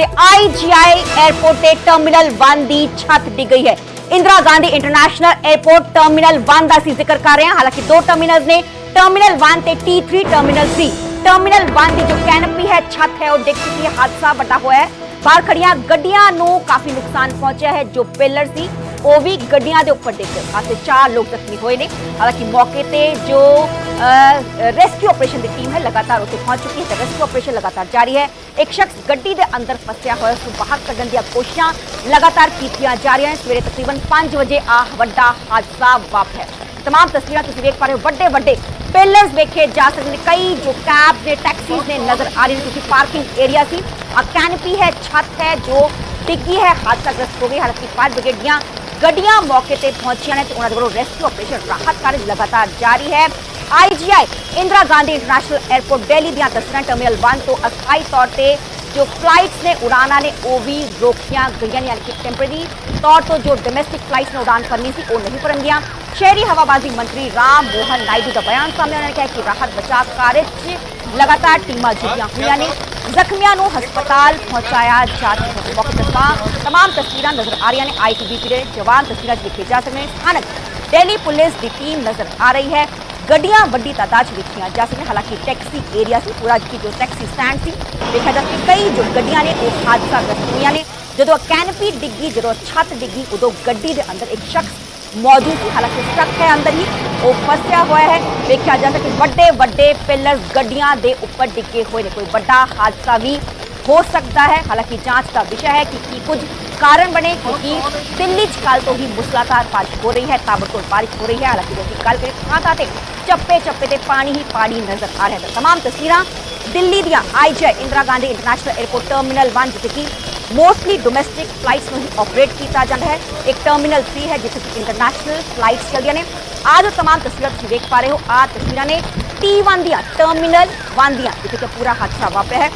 ਤੇ IGI airport ਤੇ terminal 1 ਦੀ ਛੱਤ ਡਿੱਗ ਗਈ ਹੈ। Indira Gandhi international airport terminal 1 का ਅਸੀਂ ਜ਼ਿਕਰ ਕਰ ਰਹੇ ਹਾਂ। ਹਾਲਾਂਕਿ ਦੋ ਟਰਮੀਨਲਸ ਨੇ, टर्मिनल 1 ਤੇ T3 टर्मिनल 3। टर्मिनल 1 ਦੀ ਜੋ ਕੈਨਪੀ ਹੈ, ਛੱਤ ਹੈ, ਉਹ ਡਿੱਗ ਚੁੱਕੀ ਹੈ। ਹਾਦਸਾ ਵੱਡਾ ਹੋਇਆ ਹੈ। ਬਾਹਰ ਖੜੀਆਂ ਗੱਡੀਆਂ ਨੂੰ ਕਾਫੀ ਨੁਕਸਾਨ ਪਹੁੰਚਿਆ ਹੈ। ਜੋ ਪਿਲਰ ਸੀ ਉਹ ਵੀ ਗੱਡੀਆਂ ਦੇ ਉੱਪਰ ਡਿੱਗ ਗਏ। ਅਤੇ 4 ਲੋਕ ਜ਼ਖਮੀ ਹੋਏ ਨੇ। ਹਾਲਾਂਕਿ ਮੌਕੇ ਤੇ ਜੋ रेस्क्यू ऑपरेशन की टीम है लगातार उत्थे पहुंच चुकी है। रेस्क्यू ऑपरेशन लगातार जारी है। एक शख्स गड्डी के अंदर फसिया हुआ उसको बाहर कढ़ने दी कोशिशां लगातार की जा रही हैं। सवेरे तकरीबन 5 बजे वड्डा हादसा वापरिया। तमाम तस्वीरें तुसीं देख पा रहे हो। वड्डे वड्डे पिलर्स देखे जा सकते हैं। कई जो कैब ने टैक्सीज ने नजर आ रही है। पार्किंग एरिया सी कैनपी है, छत है जो डिग्गी है, हादसाग्रस्त हो गई। हालांकि फायर ब्रिगेड दी गड्डियां मौके पर पहुंचिया ने तो उन्होंने वालों रेस्क्यू ऑपरेशन राहत कार्य लगातार जारी है। IGI Indira Gandhi international airport Delhi दी तस्वीरें टर्मिनल 1 तो अस्थाई तौर पर जो फ्लाइट्स ने उड़ाना ने वो भी रोकिया गई, यानी कि टेम्परेरी तौर तो जो डोमेस्टिक फ्लाइट्स ने उड़ान करनी थी वो नहीं भरन दिया। शहरी हवाबाजी मंत्री राम मोहन नायडू का बयान सामने उन्होंने कहा कि राहत बचाव कार्य लगातार टीमां जुटियां हुई ने जख्मियों को हस्पताल पहुंचाया जा रहा है। मौके पर तमाम तस्वीरें नजर आ रही ने। ITBP के जवान तस्वीरें देखे जा सकते हैं। स्थानक दिल्ली पुलिस की टीम नजर आ रही है। गड्डियां वड्डी तादाद देखी जा सकती। हालांकि टैक्सी एरिया से पूरा की जो टैक्सी स्टैंड थी देखा जा सकता। कई जो गड्डियां ने वो हादसाग्रस्त हुई ने। जो कैनपी डिग्गी, जो छत डिग्गी, उदो गड्डी के अंदर एक शख्स मौजूद थी। हालांकि ट्रक है अंदर ही वो फसिया हुआ है। देखा जा सकता वड्डे वड्डे पिलर गड्डियां दे उपर डिगे हुए ने। कोई बड़ा हादसा भी हो सकता है। हालांकि जांच का विषय है कि कुछ कारण बने, क्योंकि दिल्ली कल तो ही मूसलाधार बारिश हो रही है, ताबड़तोड़ बारिश हो रही है। हालांकि जो कल के थां चप्पे चप्पे ते पानी ही पानी नजर आ रहा है। तमाम तस्वीरें दिल्ली दियां IGI Indira Gandhi international airport terminal 1 जिसे कि मोस्टली डोमेस्टिक फ्लाइट्स में ही ऑपरेट किया जाता है। एक टर्मिनल 3 है जिसे कि इंटरनेशनल फ्लाइट्स चल रही ने। आज तमाम तस्वीरें तुम देख पा रहे हो। आ तस्वीरें ने T1 दियां टर्मिनल 1 दियां जिसे कि पूरा हादसा वापरिया है।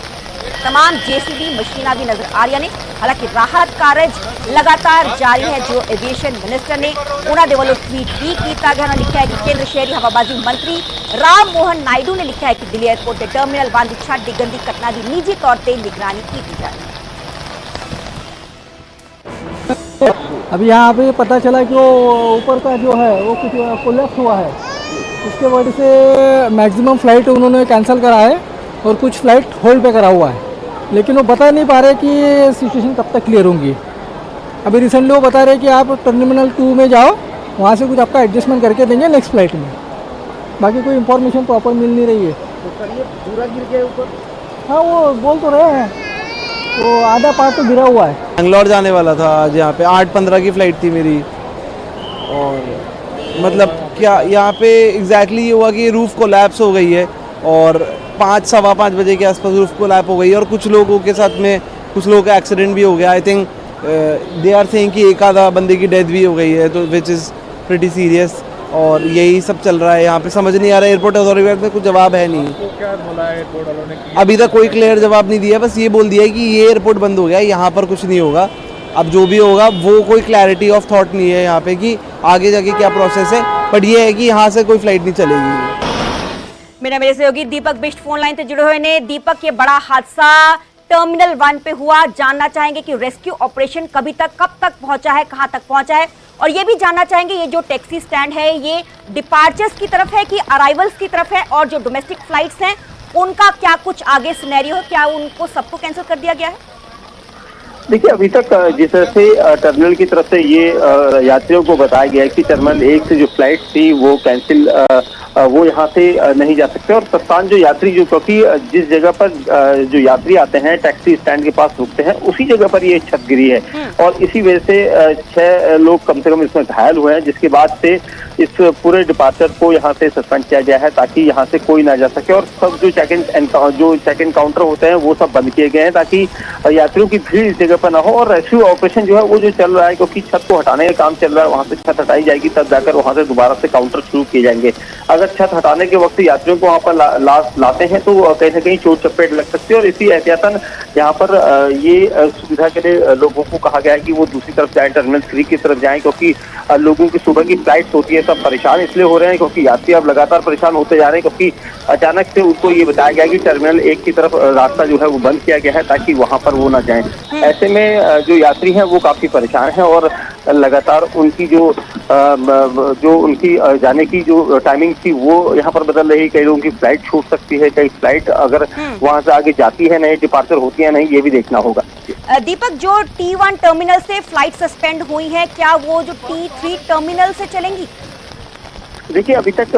तमाम JCB मशीना भी नजर आ रही ने। हालांकि राहत कार्य लगातार जारी है। जो एविएशन मिनिस्टर ने उन्होंने वालों ट्वीट भी किया गया। उन्होंने लिखा है कि केंद्र शहरी हवाबाजी मंत्री राम मोहन नायडू ने लिखा है कि दिल्ली एयरपोर्ट के टर्मिनल 1 की छत डिगन की घटना की निजी तौर पर निगरानी की जा रही है। अभी यहाँ पे पता चला कि वो ऊपर का जो है वो कुछ कोलैप्स हुआ है। उसके वजह से मैक्सिमम फ्लाइट उन्होंने कैंसिल करा है और कुछ फ्लाइट होल्ड पे करा हुआ है। लेकिन वो बता नहीं पा रहे कि सिचुएशन कब तक क्लियर होंगी। अभी रिसेंटली वो बता रहे कि आप टर्मिनल 2 में जाओ, वहाँ से कुछ आपका एडजस्टमेंट करके देंगे नेक्स्ट फ्लाइट में। बाकी कोई इन्फॉर्मेशन प्रॉपर मिल नहीं रही है। तो सर ये पूरा गिर गया ऊपर? हाँ, वो बोल तो रहे हैं, तो आधा पार्ट तो गिरा हुआ है। बेंगलोर जाने वाला था आज, यहाँ पे 8:15 की फ़्लाइट थी मेरी। और मतलब क्या यहाँ पे एग्जैक्टली ये हुआ कि रूफ़ कोलैप्स हो गई है और 5 सवा 5 बजे के आसपास रूफ़ कोलैप्स हो गई है। और कुछ लोगों के साथ में कुछ लोगों का एक्सीडेंट भी हो गया। I think they are saying कि एक आधा बंदे की डेथ भी हो गई है, तो विच इज़ प्रीटी सीरियस। और यही सब चल रहा है यहाँ पे। समझ नहीं आ रहा है, एयरपोर्ट अथॉरिटी में कुछ जवाब है नहीं। तो क्या बोला है एयरपोर्ट वालों ने? अभी तक कोई क्लियर जवाब नहीं दिया। बस ये बोल दिया है कि ये एयरपोर्ट बंद हो गया, यहाँ पर कुछ नहीं होगा। अब जो भी होगा वो कोई क्लैरिटी ऑफ थॉट नहीं है यहाँ पे कि आगे जाके क्या प्रोसेस है। बट ये है कि यहाँ से कोई फ्लाइट नहीं चलेगी। मेरे सहयोगी दीपक बिष्ट फोन लाइन से जुड़े हुए ने। दीपक, ये बड़ा हादसा टर्मिनल 1 पे हुआ, जानना चाहेंगे कि रेस्क्यू ऑपरेशन कब तक पहुंचा है, कहां तक पहुंचा है? और ये भी जानना चाहेंगे ये जो टैक्सी स्टैंड है ये डिपार्चर्स की तरफ है कि अराइवल्स की तरफ है? और जो डोमेस्टिक फ्लाइट्स हैं उनका क्या कुछ आगे सिनेरियो है? क्या उनको सबको कैंसिल कर दिया गया है? देखिए, अभी तक जिस तरह से टर्मिनल की तरफ से ये यात्रियों को बताया गया है कि टर्मिनल 1 से जो फ्लाइट थी वो कैंसिल, वो यहाँ से नहीं जा सकते। और प्रस्थान जो यात्री जो, क्योंकि जिस जगह पर जो यात्री आते हैं टैक्सी स्टैंड के पास रुकते हैं उसी जगह पर ये छत गिरी है। और इसी वजह से 6 लोग कम से कम इसमें घायल हुए हैं, जिसके बाद से इस पूरे डिपार्चर को यहाँ से सस्पेंड किया गया है ताकि यहाँ से कोई ना जा सके। और सब जो चेक इन काउंटर होते हैं वो सब बंद किए गए हैं ताकि यात्रियों की भीड़ इस जगह पर ना हो। और रेस्क्यू ऑपरेशन जो है वो जो चल रहा है, क्योंकि छत को हटाने का काम चल रहा है, वहाँ से छत हटाई जाएगी तब जाकर वहाँ से दोबारा से काउंटर शुरू किए जाएंगे। अगर अगर छत हटाने के वक्त यात्रियों को वहां पर लाते हैं तो कहीं ना कहीं चोट चपेट लग सकती है, और इसी एहतियातन यहाँ पर ये सुविधा के लिए लोगों को कहा गया है कि वो दूसरी तरफ जाएं, टर्मिनल 3 की तरफ जाएं, क्योंकि लोगों की सुबह की फ्लाइट्स होती है, सब परेशान इसलिए हो रहे हैं क्योंकि यात्री अब लगातार परेशान होते जा रहे हैं, क्योंकि अचानक से उनको ये बताया गया कि टर्मिनल 1 की तरफ रास्ता जो है वो बंद किया गया है ताकि वहां पर वो ना जाएं। ऐसे में जो यात्री हैं वो काफी परेशान हैं, और लगातार उनकी जो उनकी जाने की जो टाइमिंग थी वो यहाँ पर बदल रही है। कई लोगों की फ्लाइट छूट सकती है, कई फ्लाइट अगर वहां से आगे जाती है, नई डिपार्चर होती है नहीं, ये भी देखना होगा। दीपक, जो T1 टर्मिनल से फ्लाइट सस्पेंड हुई है, क्या वो जो T3 टर्मिनल से चलेंगी? देखिए, अभी तक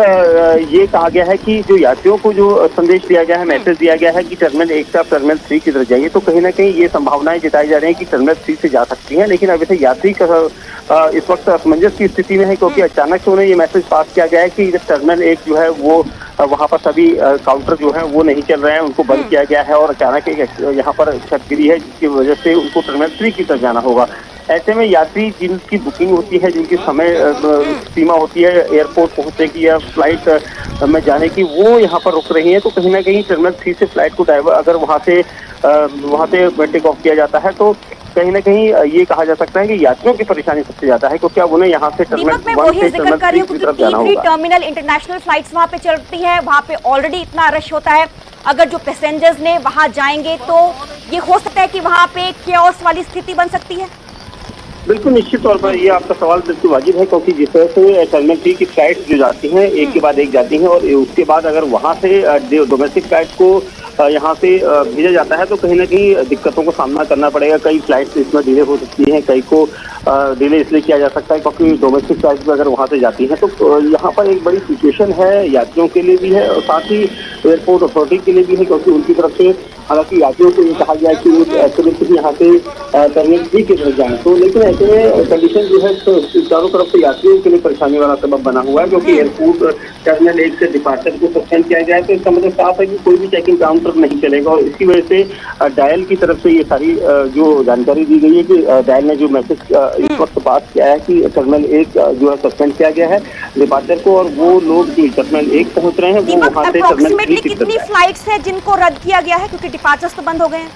ये कहा गया है कि जो यात्रियों को जो संदेश दिया गया है, मैसेज दिया गया है कि टर्मिनल 1 से आप टर्मिनल 3 की तरफ जाइए, तो कहीं ना कहीं ये संभावनाएं जताई जा रही हैं कि टर्मिनल 3 से जा सकती हैं, लेकिन अभी तक यात्री इस वक्त असमंजस की स्थिति में है, क्योंकि अचानक से उन्हें ये मैसेज पास किया गया है कि टर्मिनल 1 जो है वो वहां पर सभी काउंटर जो है वो नहीं चल रहे हैं, उनको बंद किया गया है, और अचानक यहाँ पर छत गिरी है जिसकी वजह से उनको टर्मिनल 3 की तरफ जाना होगा। ऐसे में यात्री जिनकी बुकिंग होती है, जिनकी समय सीमा होती है एयरपोर्ट पहुंचने की या फ्लाइट में जाने की, वो यहाँ पर रुक रही हैं, तो कहीं ना कहीं टर्मिनल 3 से फ्लाइट को अगर वहां से टेक ऑफ किया जाता है तो कहीं ना कहीं ये कहा जा सकता है कि यात्रियों की परेशानी सबसे ज्यादा है, क्योंकि अब उन्हें यहाँ से टर्मिनल 1 से टर्मिनल 3 की तरफ जाना होगा। टर्मिनल इंटरनेशनल फ्लाइट्स वहां पे चलती है, वहां पे ऑलरेडी इतना रश होता है, अगर जो पैसेंजर्स ने वहां जाएंगे तो ये हो सकता है कि वहां पे केओस वाली स्थिति बन सकती है। बिल्कुल निश्चित तौर पर ये आपका सवाल बिल्कुल वाजिब है, क्योंकि जिस तरह से टर्मिनल 3 की फ्लाइट जो जाती हैं एक के बाद एक जाती हैं, और उसके बाद अगर वहां से डोमेस्टिक फ्लाइट को यहाँ से भेजा जाता है तो कहीं ना कहीं दिक्कतों को सामना करना पड़ेगा। कई फ्लाइट्स इसमें डिले हो सकती हैं, कई को डिले इसलिए किया जा सकता है क्योंकि डोमेस्टिक फ्लाइट भी अगर वहाँ से जाती हैं तो यहाँ पर एक बड़ी सिचुएशन है, यात्रियों के लिए भी है और साथ ही एयरपोर्ट अथॉरिटी के लिए भी है, क्योंकि उनकी तरफ से हालांकि यात्रियों को ये कहा गया है कि वो एक्चुअली यहाँ से टर्मिनल 3 की तरफ जाएं, तो लेकिन ऐसे में कंडीशन जो है चारों तरफ से यात्रियों के लिए परेशानी वाला सबब बना हुआ है, क्योंकि एयरपोर्ट टर्मिनल 1 से डिपार्चर को सस्पेंड किया गया है, तो इसका मतलब साफ है कि कोई भी चेकिंग काउंटर नहीं चलेगा। और इसकी वजह से डायल की तरफ से ये सारी जो जानकारी दी गई है कि डायल ने जो मैसेज इस वक्त पास किया है कि टर्मिनल 1 जो है सस्पेंड किया गया है डिपार्चर को, और वो लोग जो टर्मिनल 1 पहुंच रहे हैं वो वहाँ से टर्मिनल 3 की कितनी फ्लाइट्स है जिनको रद्द किया गया है, क्योंकि डिपार्चर्स तो बंद हो गए हैं?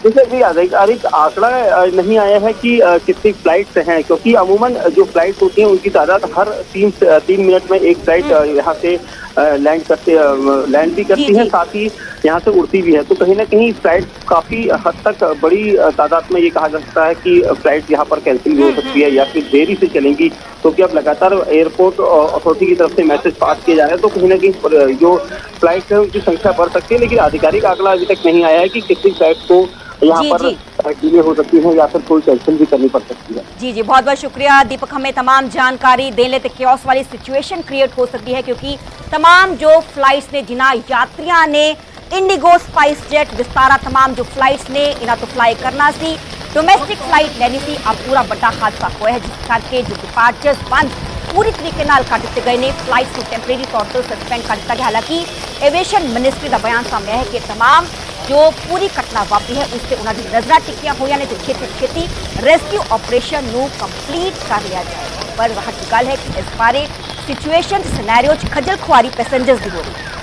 देखिए, अभी आधिकारिक आंकड़ा नहीं आया है कि कितनी फ्लाइट्स हैं, क्योंकि अमूमन जो फ्लाइट्स होती हैं उनकी तादाद हर 3 मिनट में एक फ्लाइट यहाँ से लैंड भी करती है, साथ ही यहाँ से उड़ती भी है, तो कहीं ना कहीं फ्लाइट काफी हद तक बड़ी तादाद में ये कहा जा सकता है कि फ्लाइट यहाँ पर कैंसिल भी हो सकती है या फिर देरी से चलेंगी, क्योंकि अब लगातार एयरपोर्ट अथॉरिटी की तरफ से मैसेज पास किए जा रहे हैं, तो कहीं ना कहीं जो फ्लाइट है उनकी संख्या बढ़ सकती है, लेकिन आधिकारिक आंकड़ा अभी तक नहीं आया है कि कितनी फ्लाइट को यहाँ पर डिले हो सकती है या फिर कोई कैंसिल भी करनी पड़ सकती है। जी, बहुत बहुत शुक्रिया दीपक, हमें तमाम जानकारी देने तक केओस वाली सिचुएशन क्रिएट हो सकती है, क्योंकि तमाम जो फ्लाइट्स ने जिन्हा यात्रियां ने इंडिगो, स्पाइस जेट, विस्तारा, तमाम जो फ्लाइट्स ने इन्हें तो फ्लाई करना सी, डोमेस्टिक फ्लाइट लेनी सी, अब पूरा बड़ा हादसा हुआ है जिस करके जो डिपार्चर्स बंद पूरी तरीके नाल कर दिते गए ने, फ्लाइट्स को टेंपरेरी तौर पर सस्पेंड कर दिया गया। हालांकि एविएशन मिनिस्ट्री का बयान सामने है कि तमाम जो पूरी घटना वापरी है उससे उन्होंने नजर टिकियां हुई ने, तो छेती रेस्क्यू ऑपरेशन नू कंप्लीट कर लिया जाएगा। पर वह गल है कि इस बारे सिचुएशन सिनेरियो खजल खुआरी पैसेंजर्स की हो रही है।